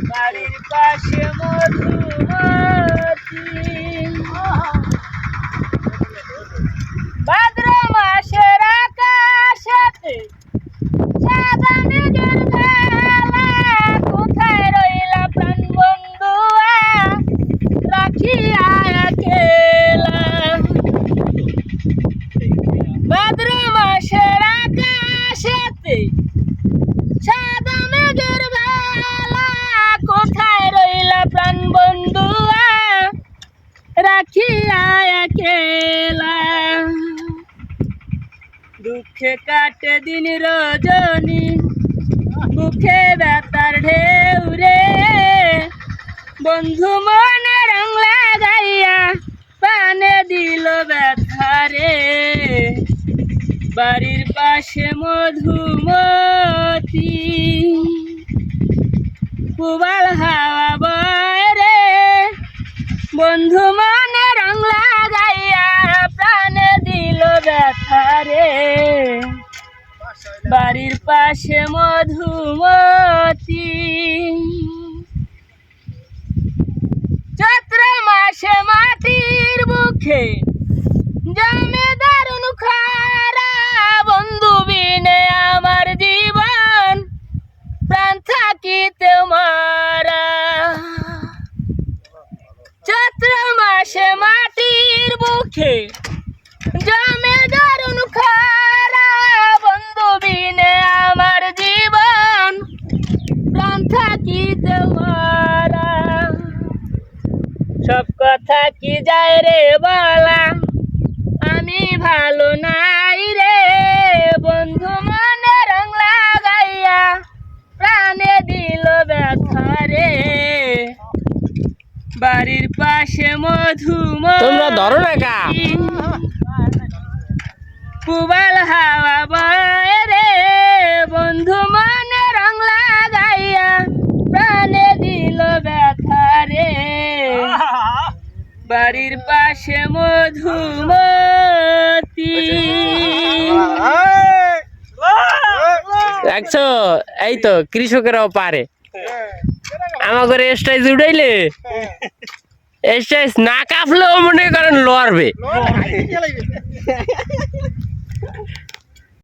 বাড়ির পাশে মধুমতি ভাদ্র মাসের আকাশেতে সাদা মেঘের ভেলা কোথায় রইলা প্রাণ বন্ধুয়া রাখিয়া একলা ভাদ্র মাসের আকাশেতে সাদা মেঘের ভেলা কোথায় রইলা প্রাণ বন্ধুয়া রাখিয়া একলা দুঃখে কাটে দিন রজনী বুকে ব্যথার ঢেউ রে বন্ধু মনে রং লাগাইয়া প্রাণে দিল ব্যথা রে বাড়ির পাশে মধুমতি পুবাল হাওয়া বয় রে বন্ধু মনে রং লাগাইয়া প্রাণে দিল ব্যথা রে বাড়ির পাশে মধুমতি চৈত্র মাসে মাটির বুকে জমে দারুণ খারা বন্ধু বিনে আমার জীবন প্রাণ থাকিতে মারা চৈত্র মাসে মাটির বুকে জমে দারুণ খারা বন্ধু বিনে আমার জীবন প্রাণ থাকিতে মারা সব কথা কি যায় রে বলা আমি ভালো নাই রে বন্ধু মনে রং লাগাইয়া প্রাণে দিল ব্যথা রে বাড়ির পাশে মধুমতি তোমরা ধরো না কা পুবাল হাওয়া বয় রে বন্ধু মনে রং লাগাইয়া প্রাণে দিল ব্যথা রে বাড়ির পাশে মধুমতি দেখছো এই তো কৃষকেরাও পারে আমাকে স্টাইজ উঠাইলে স্টাইজ না কাঁপলেও মনে করেন লড়বে